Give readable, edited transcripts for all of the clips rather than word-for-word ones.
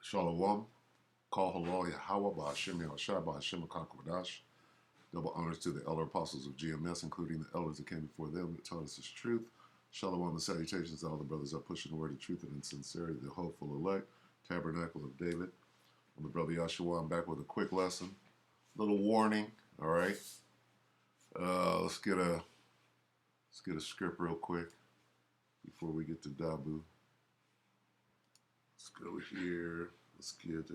Shalom. Call halal Yahweh Ba'Hashem Yahushua Ba'Hashem HaKakwadash. Double honors to the elder apostles of GMS, including the elders that came before them that taught us this truth. Shalom and salutations to all the brothers that are pushing the word of truth and in sincerity, the hopeful elect, tabernacle of David. I'm the brother Yahshua. I'm back with a quick lesson. Little warning, all right? Let's get a script real quick before we get to Dabu. Let's go here. Let's get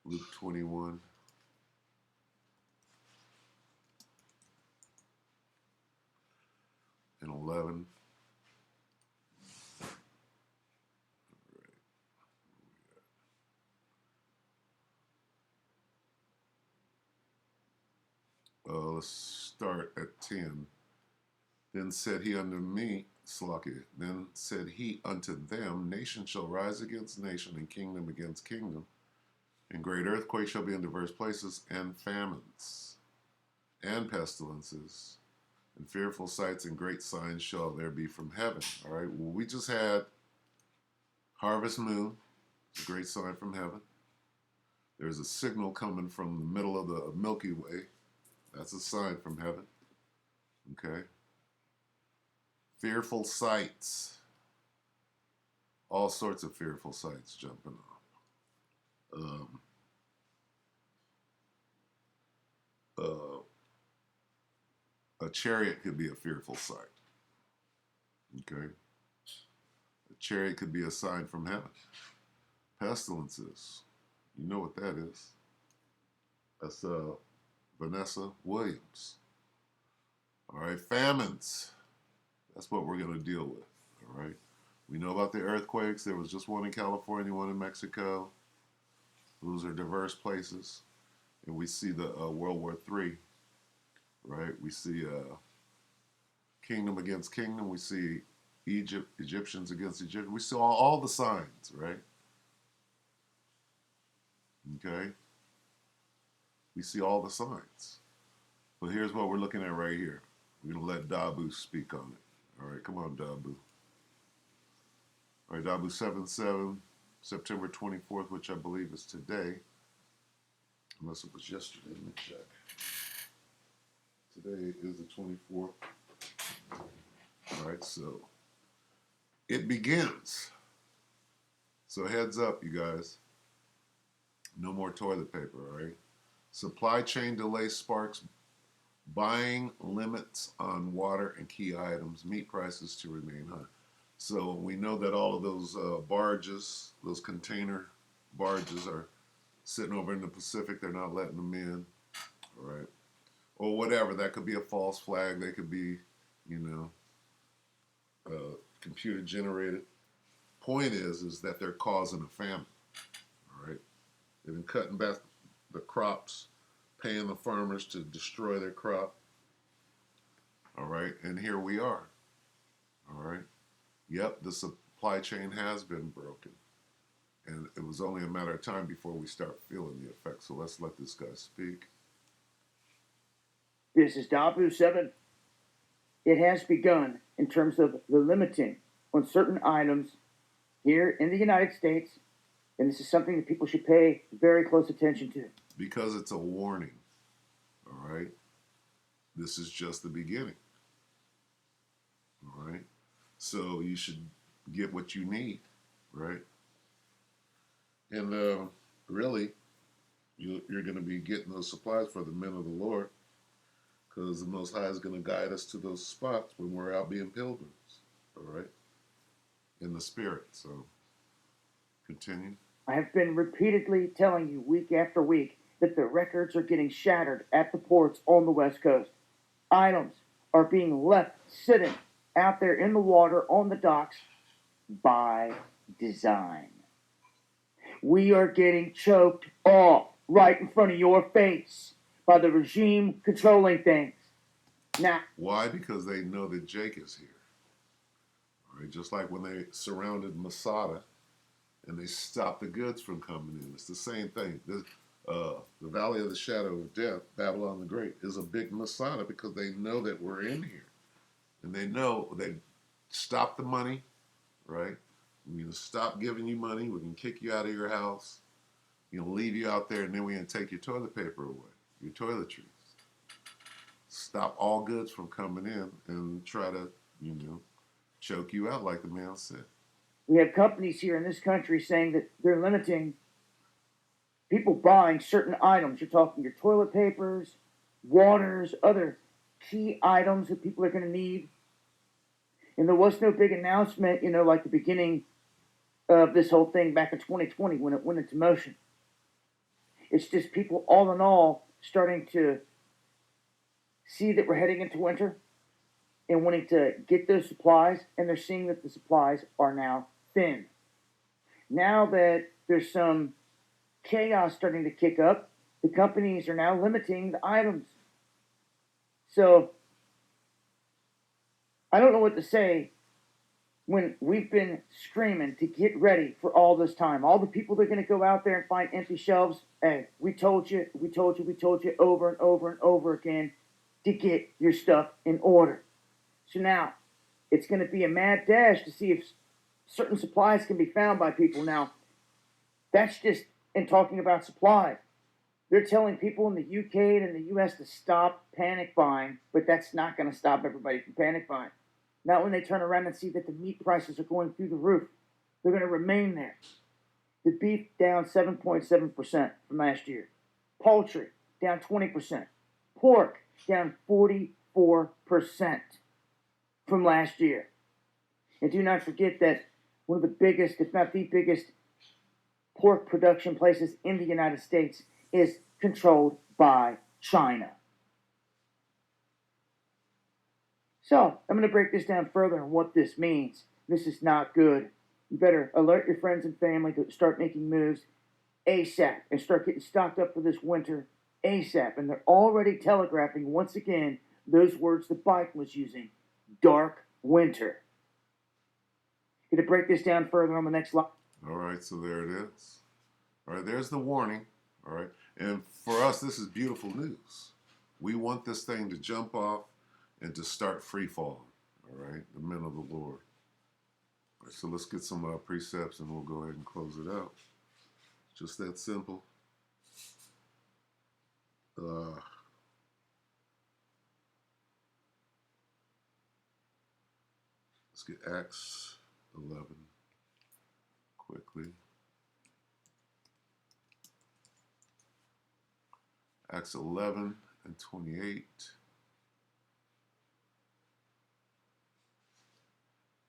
Luke 21. And 11. Let's start at 10. Then said he unto me, Slakia, then said he unto them, nation shall rise against nation, and kingdom against kingdom, and great earthquakes shall be in diverse places, and famines, and pestilences, and fearful sights and great signs shall there be from heaven. All right, well, we just had harvest moon. It's a great sign from heaven. There's a signal coming from the middle of the Milky Way. That's a sign from heaven. Okay. Fearful sights. All sorts of fearful sights jumping off. A chariot could be a fearful sight. Okay. A chariot could be a sign from heaven. Pestilences. You know what that is. That's Vanessa Williams. All right. Famines. That's what we're going to deal with. All right. We know about the earthquakes. There was just one in California, one in Mexico. Those are diverse places. And we see the World War III. Right. We see kingdom against kingdom. We see Egyptians against Egyptians. We saw all the signs. Right. Okay. We see all the signs. But here's what we're looking at right here. We're going to let Dabu speak on it. All right, come on, Dabu. All right, Dabu 7-7, September 24th, which I believe is today. Unless it was yesterday. Let me check. Today is the 24th. All right, so it begins. So heads up, you guys. No more toilet paper, all right? Supply chain delay sparks buying limits on water and key items, meat prices to remain high. So we know that all of those barges, those container barges are sitting over in the Pacific. They're not letting them in, all right? Or whatever. That could be a false flag. They could be, computer generated. Point is that they're causing a famine, all right? They've been cutting back the crops, paying the farmers to destroy their crop. All right, and here we are. All right. Yep, the supply chain has been broken. And it was only a matter of time before we start feeling the effects. So let's let this guy speak. This is Dabu 7. It has begun in terms of the limiting on certain items here in the United States. And this is something that people should pay very close attention to. Because it's a warning. All right. This is just the beginning. All right. So you should get what you need. Right. And really, you're going to be getting those supplies for the men of the Lord. Because the Most High is going to guide us to those spots when we're out being pilgrims. All right. In the spirit. So continue. I have been repeatedly telling you week after week that the records are getting shattered at the ports on the West Coast. Items are being left sitting out there in the water on the docks by design. We are getting choked off right in front of your face by the regime controlling things. Now, why? Because they know that Jake is here. All right, just like when they surrounded Masada and they stopped the goods from coming in. It's the same thing. The Valley of the Shadow of Death, Babylon the Great, is a big Masada because they know that we're in here. And they know they stopped the money, right? We're going to stop giving you money. We're going to kick you out of your house. We're going to leave you out there, and then we're going to take your toilet paper away, your toiletries. Stop all goods from coming in and try to, choke you out like the man said. We have companies here in this country saying that they're limiting people buying certain items. You're talking your toilet papers, waters, other key items that people are going to need. And there was no big announcement, like the beginning of this whole thing back in 2020 when it went into motion. It's just people, all in all, starting to see that we're heading into winter and wanting to get those supplies, and they're seeing that the supplies are now thin. Now that there's some chaos starting to kick up, the companies are now limiting the items. So I don't know what to say when we've been screaming to get ready for all this time. All the people that are going to go out there and find empty shelves. Hey, we told you over and over and over again to get your stuff in order. So now it's going to be a mad dash to see if certain supplies can be found by people. Now, that's just in talking about supplies. They're telling people in the UK and in the US to stop panic buying, but that's not going to stop everybody from panic buying. Not when they turn around and see that the meat prices are going through the roof. They're going to remain there. The beef down 7.7% from last year. Poultry down 20%. Pork down 44% from last year. And do not forget that one of the biggest, if not the biggest, pork production places in the United States is controlled by China. So, I'm going to break this down further on what this means. This is not good. You better alert your friends and family to start making moves ASAP and start getting stocked up for this winter ASAP. And they're already telegraphing, once again, those words that Biden was using. Dark winter. Going to break this down further on the next slide. All right, so there it is. All right, there's the warning. All right, and for us, this is beautiful news. We want this thing to jump off and to start free falling. All right, the men of the Lord. All right, so let's get some precepts and we'll go ahead and close it out. Just that simple. Let's get Acts 11 quickly. Acts 11 and 28.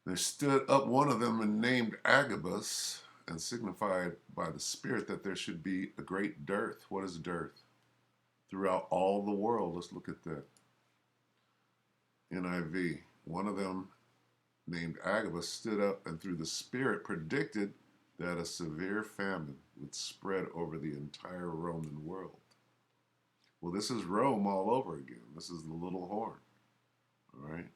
There stood up one of them and named Agabus, and signified by the Spirit that there should be a great dearth. What is dearth? Throughout all the world. Let's look at that. NIV. One of them named Agabus stood up and through the Spirit predicted that a severe famine would spread over the entire Roman world. Well, this is Rome all over again. This is the little horn. All right.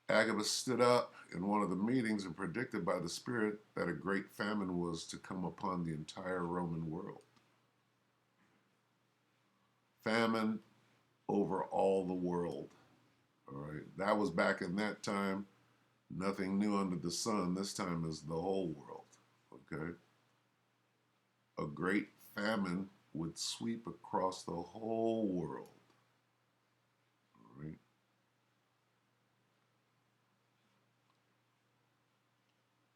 Agabus stood up in one of the meetings and predicted by the Spirit that a great famine was to come upon the entire Roman world. Famine over all the world. All right. That was back in that time. Nothing new under the sun. This time is the whole world. Okay. A great famine would sweep across the whole world. All right.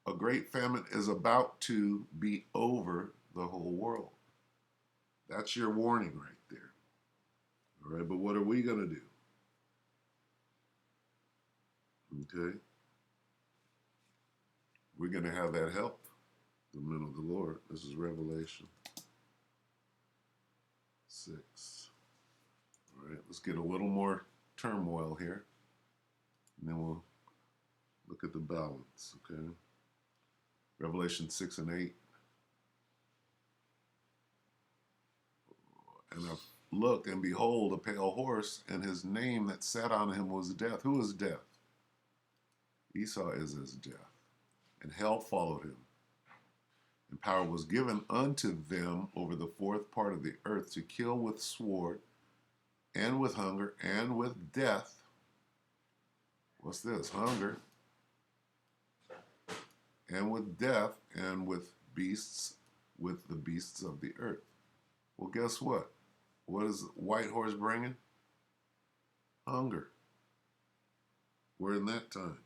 A great famine is about to be over the whole world. That's your warning right there. All right, but what are we going to do? Okay. We're going to have that help. The men of the Lord. This is Revelation 6. All right, let's get a little more turmoil here. And then we'll look at the balance, okay? Revelation 6 and 8. And I looked, and behold, a pale horse, and his name that sat on him was Death. Who is Death? Esau is as death. And hell followed him. And power was given unto them over the fourth part of the earth to kill with sword, and with hunger, and with death. What's this? Hunger. and with death, and with beasts, with the beasts of the earth. Well, guess what? What is White Horse bringing? Hunger. We're in that time.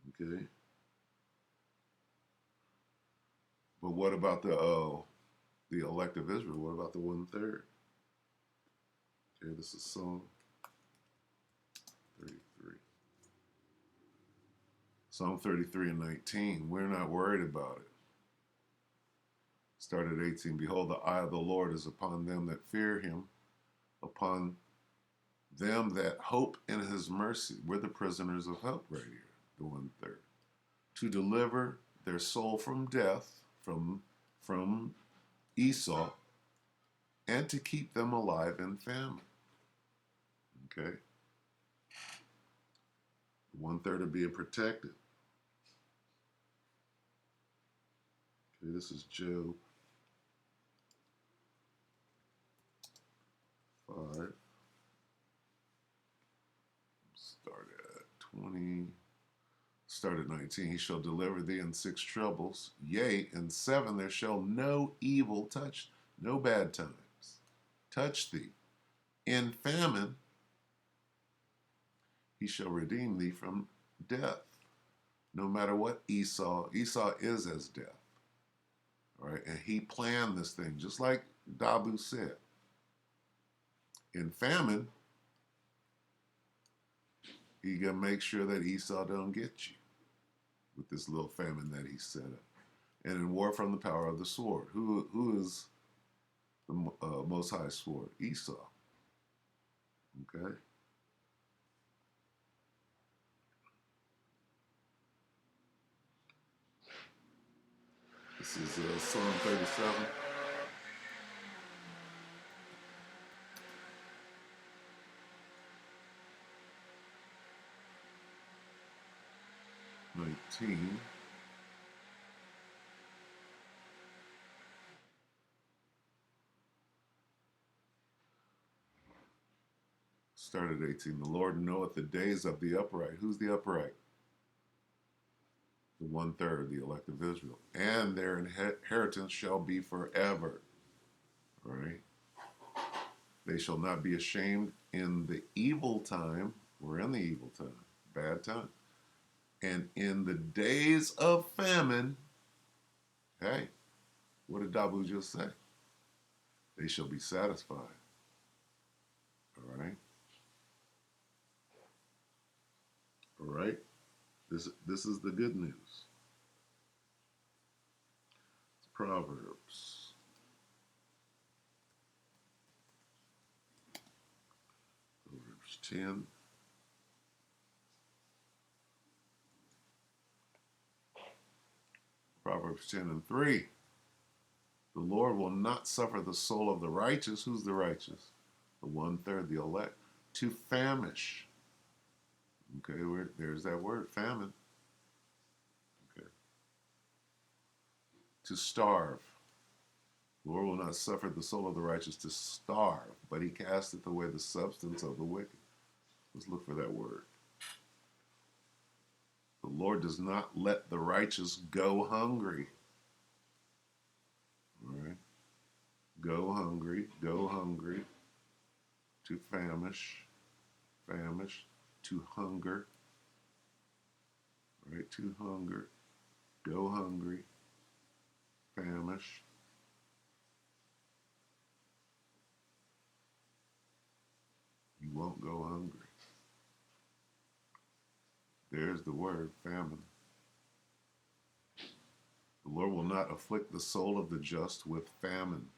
Okay. But what about the elect of Israel? What about the 1/3? Okay, this is Psalm 33. Psalm 33 and 19. We're not worried about it. Start at 18. Behold, the eye of the Lord is upon them that fear him, upon them that hope in his mercy. We're the prisoners of hope right here, the 1/3. To deliver their soul from death, from Esau, and to keep them alive in famine. Okay? The 1/3 are being protected. Okay, this is Job 5. Start at 20. Start at 19. He shall deliver thee in 6 troubles. Yea, in 7 there shall no evil touch, no bad times touch thee. In famine he shall redeem thee from death. No matter what Esau is as death. All right, and he planned this thing, just like Dabu said. In famine, he gonna make sure that Esau don't get you with this little famine that he set up. And in war from the power of the sword. Who is the Most High sword? Esau. Okay. This is Psalm 37. '19. Start at 18. The Lord knoweth the days of the upright. Who's the upright? The 1/3, the elect of Israel. And their inheritance shall be forever. All right. They shall not be ashamed in the evil time. We're in the evil time, bad time. And in the days of famine, hey, what did Dabu just say? They shall be satisfied. All right. All right. This is the good news. It's Proverbs. Proverbs 10. Proverbs 10 and 3. The Lord will not suffer the soul of the righteous. Who's the righteous? The 1/3, the elect, to famish. Okay, there's that word, famine. Okay. To starve. The Lord will not suffer the soul of the righteous to starve, but he casteth away the substance of the wicked. Let's look for that word. The Lord does not let the righteous go hungry. All right. Go hungry, to famish, to hunger, right? To hunger, go hungry, famish. You won't go hungry. There's the word, famine. The Lord will not afflict the soul of the just with famine.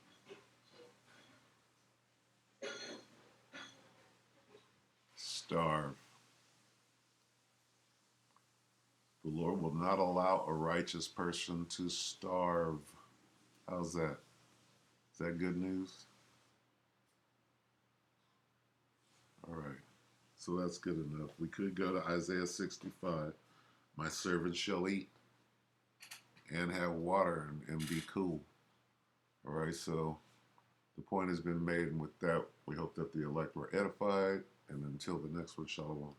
Starve. The Lord will not allow a righteous person to starve. How's that? Is that good news? All right. So that's good enough. We could go to Isaiah 65. My servants shall eat and have water and be cool. All right. So the point has been made. And with that, we hope that the elect were edified. And until the next one, shalom.